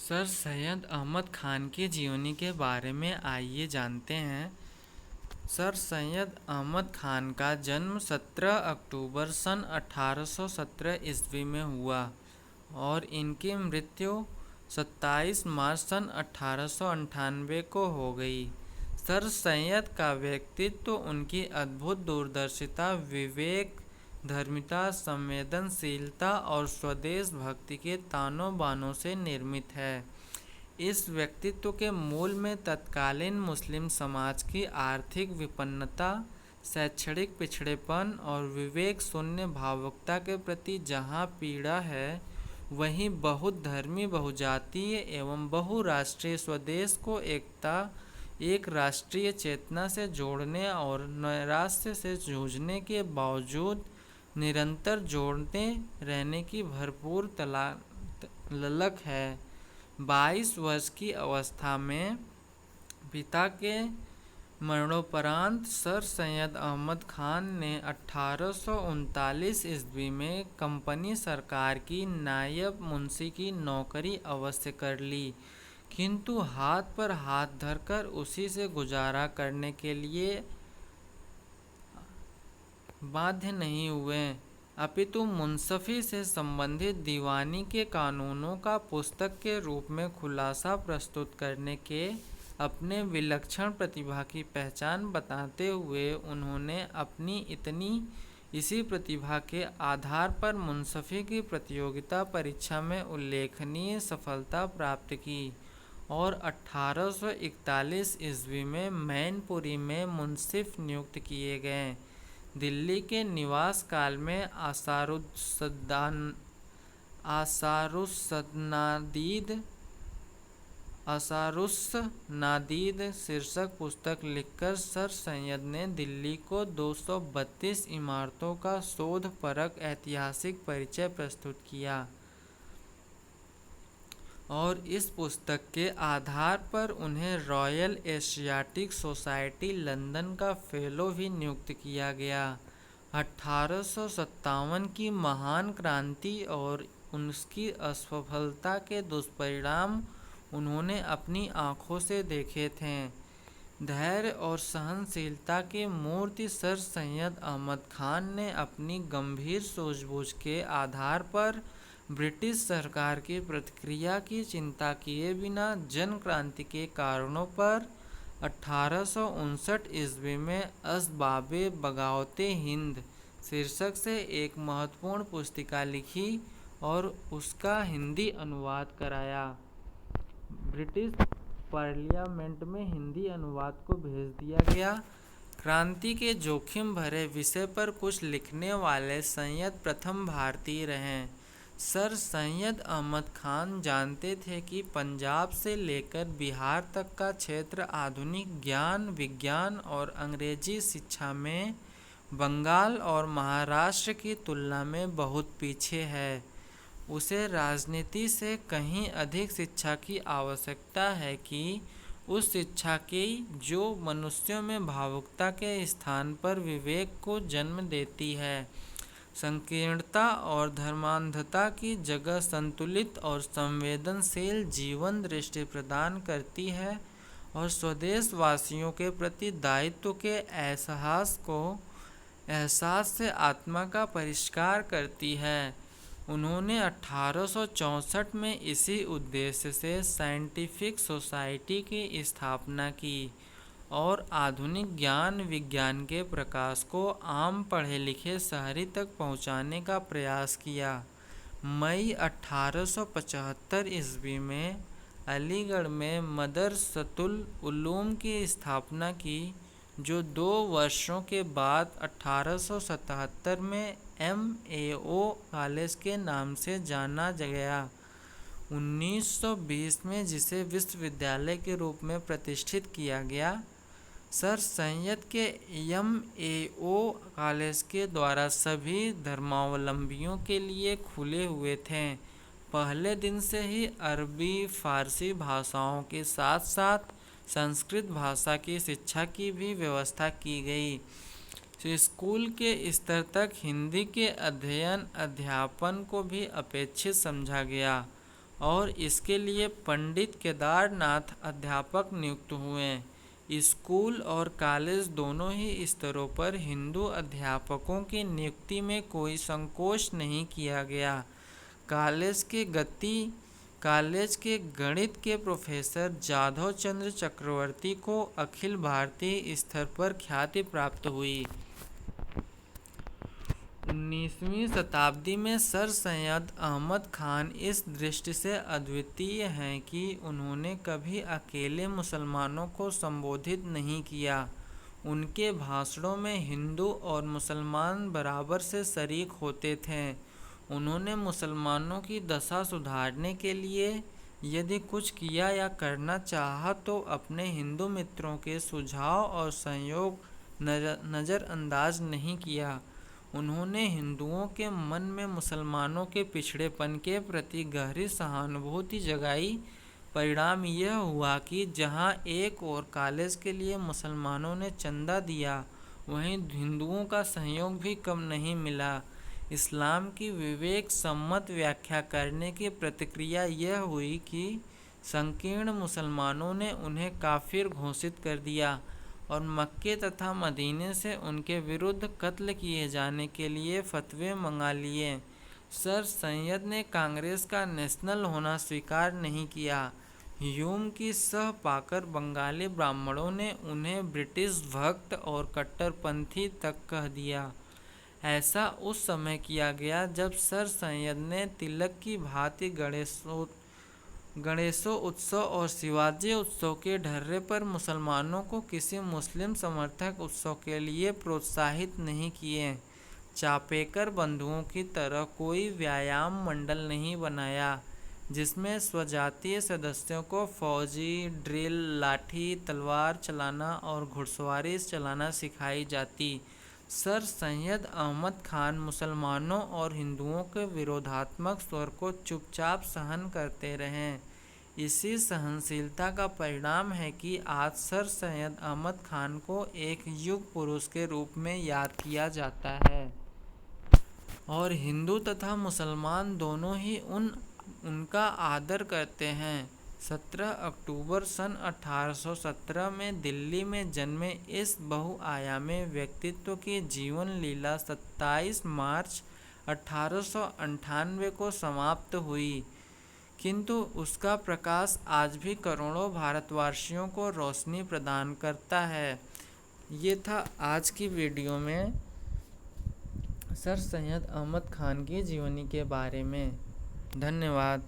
Sir Syed Ahmad Khan की जीवनी के बारे में आइए जानते हैं। सर सैयद अहमद खान का जन्म 17 अक्टूबर सन 1817 ईस्वी में हुआ और इनकी मृत्यु 27 मार्च सन 1898 को हो गई। सर सैयद का व्यक्तित्व उनकी अद्भुत दूरदर्शिता, विवेक, धर्मिता, संवेदनशीलता और स्वदेश भक्ति के तानों बानों से निर्मित है। इस व्यक्तित्व के मूल में तत्कालीन मुस्लिम समाज की आर्थिक विपन्नता, शैक्षणिक पिछड़ेपन और विवेक शून्य भावुकता के प्रति जहाँ पीड़ा है, वहीं बहुधर्मी, बहुजातीय एवं बहुराष्ट्रीय स्वदेश को एक राष्ट्रीय चेतना से जोड़ने और नैराश्य से जूझने के बावजूद निरंतर जोड़ते रहने की भरपूर ललक है। 22 वर्ष की अवस्था में पिता के मरणोपरांत सर सैयद अहमद खान ने 1839 ईस्वी में कंपनी सरकार की नायब मुंशी की नौकरी अवश्य कर ली, किंतु हाथ पर हाथ धरकर उसी से गुजारा करने के लिए बाध्य नहीं हुए, अपितु मुंसफी से संबंधित दीवानी के कानूनों का पुस्तक के रूप में खुलासा प्रस्तुत करने के अपने विलक्षण प्रतिभा की पहचान बताते हुए उन्होंने अपनी इसी प्रतिभा के आधार पर मुंसफी की प्रतियोगिता परीक्षा में उल्लेखनीय सफलता प्राप्त की और 1841 ईस्वी में मैनपुरी में मुंसिफ नियुक्त किए गए। दिल्ली के निवास काल में असारुस्सनादीद शीर्षक पुस्तक लिखकर सर सैयद ने दिल्ली को 232 इमारतों का शोधपरक ऐतिहासिक परिचय प्रस्तुत किया और इस पुस्तक के आधार पर उन्हें रॉयल एशियाटिक सोसाइटी लंदन का फेलो भी नियुक्त किया गया। 1857 की महान क्रांति और उसकी असफलता के दुष्परिणाम उन्होंने अपनी आंखों से देखे थे। धैर्य और सहनशीलता की मूर्ति सर सैयद अहमद खान ने अपनी गंभीर सूझबूझ के आधार पर ब्रिटिश सरकार की प्रतिक्रिया की चिंता किए बिना जन क्रांति के कारणों पर 1859 ईस्वी में असबाबे बगावते हिंद शीर्षक से एक महत्वपूर्ण पुस्तिका लिखी और उसका हिंदी अनुवाद कराया। ब्रिटिश पार्लियामेंट में हिंदी अनुवाद को भेज दिया गया। क्रांति के जोखिम भरे विषय पर कुछ लिखने वाले सैयद प्रथम भारतीय रहे। सर सैयद अहमद खान जानते थे कि पंजाब से लेकर बिहार तक का क्षेत्र आधुनिक ज्ञान, विज्ञान और अंग्रेजी शिक्षा में बंगाल और महाराष्ट्र की तुलना में बहुत पीछे है। उसे राजनीति से कहीं अधिक शिक्षा की आवश्यकता है कि उस शिक्षा की जो मनुष्यों में भावुकता के स्थान पर विवेक को जन्म देती है, संकीर्णता और धर्मांधता की जगह संतुलित और संवेदनशील जीवन दृष्टि प्रदान करती है और स्वदेश वासियों के प्रति दायित्व के एहसास से आत्मा का परिष्कार करती है। उन्होंने 1864 में इसी उद्देश्य से साइंटिफिक सोसाइटी की स्थापना की और आधुनिक ज्ञान विज्ञान के प्रकाश को आम पढ़े लिखे शहरी तक पहुंचाने का प्रयास किया। मई 1875 ईस्वी में अलीगढ़ में मदरसतुल उलूम की स्थापना की, जो 2 वर्षों के बाद 1877 में MAO कॉलेज के नाम से जाना गया। 1920 में जिसे विश्वविद्यालय के रूप में प्रतिष्ठित किया गया। सर सैयद के MAO कॉलेज के द्वारा सभी धर्मावलंबियों के लिए खुले हुए थे। पहले दिन से ही अरबी, फारसी भाषाओं के साथ साथ संस्कृत भाषा की शिक्षा की भी व्यवस्था की गई। स्कूल के स्तर तक हिंदी के अध्ययन अध्यापन को भी अपेक्षित समझा गया और इसके लिए पंडित केदारनाथ अध्यापक नियुक्त हुए। स्कूल और कॉलेज दोनों ही स्तरों पर हिंदू अध्यापकों की नियुक्ति में कोई संकोच नहीं किया गया। कॉलेज के गणित के प्रोफेसर जाधव चंद्र चक्रवर्ती को अखिल भारतीय स्तर पर ख्याति प्राप्त हुई। 19वीं शताब्दी में सर सैयद अहमद खान इस दृष्टि से अद्वितीय हैं कि उन्होंने कभी अकेले मुसलमानों को संबोधित नहीं किया। उनके भाषणों में हिंदू और मुसलमान बराबर से शरीक होते थे। उन्होंने मुसलमानों की दशा सुधारने के लिए यदि कुछ किया या करना चाहा तो अपने हिंदू मित्रों के सुझाव और सहयोग नज़रअंदाज नहीं किया। उन्होंने हिंदुओं के मन में मुसलमानों के पिछड़ेपन के प्रति गहरी सहानुभूति जगाई। परिणाम यह हुआ कि जहां एक और कॉलेज के लिए मुसलमानों ने चंदा दिया, वहीं हिंदुओं का सहयोग भी कम नहीं मिला। इस्लाम की विवेक सम्मत व्याख्या करने की प्रतिक्रिया यह हुई कि संकीर्ण मुसलमानों ने उन्हें काफिर घोषित कर दिया और मक्के तथा मदीने से उनके विरुद्ध कत्ल किए जाने के लिए फतवे मंगा लिए। सर सैयद ने कांग्रेस का नेशनल होना स्वीकार नहीं किया। ह्यूम की सह पाकर बंगाली ब्राह्मणों ने उन्हें ब्रिटिश भक्त और कट्टरपंथी तक कह दिया। ऐसा उस समय किया गया जब सर सैयद ने तिलक की भांति गणेशोत्सव और शिवाजी उत्सव के ढर्रे पर मुसलमानों को किसी मुस्लिम समर्थक उत्सव के लिए प्रोत्साहित नहीं किए। चापेकर बंधुओं की तरह कोई व्यायाम मंडल नहीं बनाया जिसमें स्वजातीय सदस्यों को फौजी ड्रिल, लाठी तलवार चलाना और घुड़सवारी चलाना सिखाई जाती। सर सैयद अहमद खान मुसलमानों और हिंदुओं के विरोधात्मक स्वर को चुपचाप सहन करते रहे। इसी सहनशीलता का परिणाम है कि आज सर सैयद अहमद खान को एक युग पुरुष के रूप में याद किया जाता है और हिंदू तथा मुसलमान दोनों ही उनका आदर करते हैं। 17 अक्टूबर सन 1817 में दिल्ली में जन्मे इस बहुआयामी व्यक्तित्व की जीवन लीला 27 मार्च 1898 को समाप्त हुई, किंतु उसका प्रकाश आज भी करोड़ों भारतवासियों को रोशनी प्रदान करता है। ये था आज की वीडियो में सर सैयद अहमद खान की जीवनी के बारे में। धन्यवाद।